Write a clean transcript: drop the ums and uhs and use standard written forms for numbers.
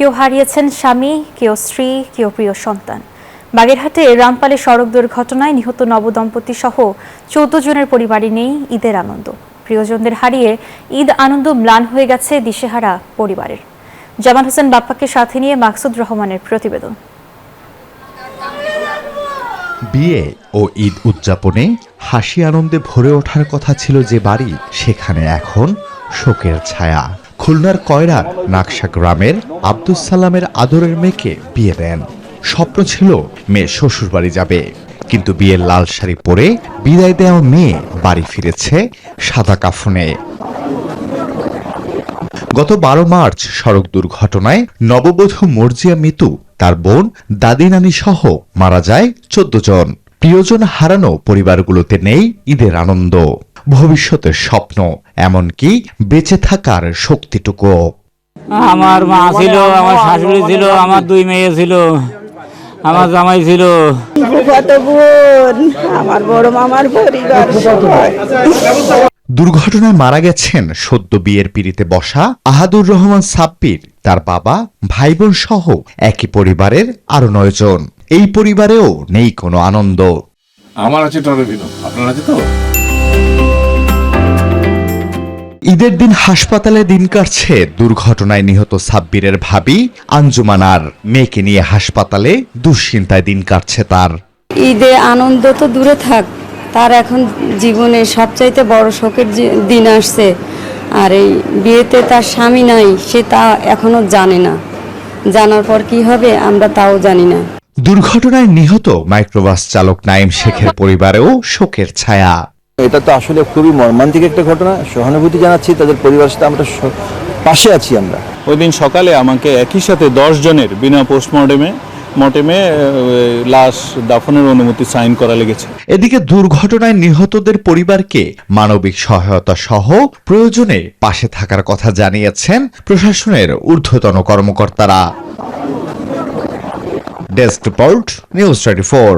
কেউ হারিয়েছেন স্বামী, কেউ স্ত্রী, কেউ প্রিয় সন্তান। বাগেরহাটে রামপালে সড়ক দুর্ঘটনায় নিহত নবদম্পতি সহ 14 জনের পরিবারে নেই ঈদের আনন্দ। প্রিয়জনদের হারিয়ে ঈদ আনন্দ ম্লান হয়ে গেছে দিশেহারা পরিবারের। জামাল হোসেন বাপ্পাকে সাথে নিয়ে মাকসুদ রহমানের প্রতিবেদন। বিয়ে ও ঈদ উদযাপনে হাসি আনন্দে ভরে ওঠার কথা ছিল যে বাড়ি, সেখানে এখন শোকের ছায়া। খুলনার কয়রার নাকশা গ্রামের আব্দুস সালামের আদরের মেয়েকে বিয়ে দেন। স্বপ্ন ছিল মেয়ে শ্বশুর বাড়ি যাবে, কিন্তু বিয়ের লাল শাড়ি পরে বিদায় দেওয়া মেয়ে বাড়ি ফিরেছে সাদা কাফনে। গত 12 মার্চ সড়ক দুর্ঘটনায় নববধূ মর্জিয়া মিতু, তার বোন, দাদি নানি সহ মারা যায় 14 জন। প্রিয়জন হারানো পরিবারগুলোতে নেই ঈদের আনন্দ, ভবিষ্যতের স্বপ্ন, এমনকি বেঁচে থাকার শক্তিটুকু। আমার মা ছিল, আমার শাশুড়ি ছিল, আমার 2 মেয়ে ছিল, আমার জামাই ছিল, আমার বড় মামার পরিবার। দুর্ঘটনায় মারা গেছেন সদ্য বিয়ের পিড়িতে বসা আহাদুর রহমান সাব্বির, তার বাবা, ভাই বোন সহ একই পরিবারের আরো 9 জন। এই পরিবারেও নেই কোনো আনন্দ। আমার আছে টরবিনো, আপনার আছে তো? ঈদের দিন হাসপাতালে দিন কাটছে দুর্ঘটনায় নিহত সাব্বিরের ভাবি আঞ্জুমানার। মেয়েকে নিয়ে হাসপাতালে দুশ্চিন্তায় দিন কাটছে তার। ঈদে আনন্দ তো দূরে থাক, তার এখন জীবনে সবচাইতে বড় শোকের দিন আসছে। আর এই বিয়েতে তার স্বামী নাই, সে তা এখনো জানে না। জানার পর কি হবে আমরা তাও জানি না। দুর্ঘটনায় নিহত মাইক্রোবাস চালক নাইম শেখের পরিবারেও শোকের ছায়া। এটা তো আসলে খুবই মর্মান্তিক একটা ঘটনা। সহানুভূতি জানাচ্ছি তাদের পরিবারের সাথে, আমরা পাশে আছি। আমরা ওই দিন সকালে আমাকে একই সাথে 10 জনের বিনা পোস্টমর্টেমে লাশ দাফনের অনুমতি সাইন করা লেগেছে। এদিকে দুর্ঘটনায় নিহতদের পরিবারকে মানবিক সহায়তা সহ প্রয়োজনে পাশে থাকার কথা জানিয়েছেন প্রশাসনের ঊর্ধ্বতন কর্মকর্তারা। Desk report, news 24।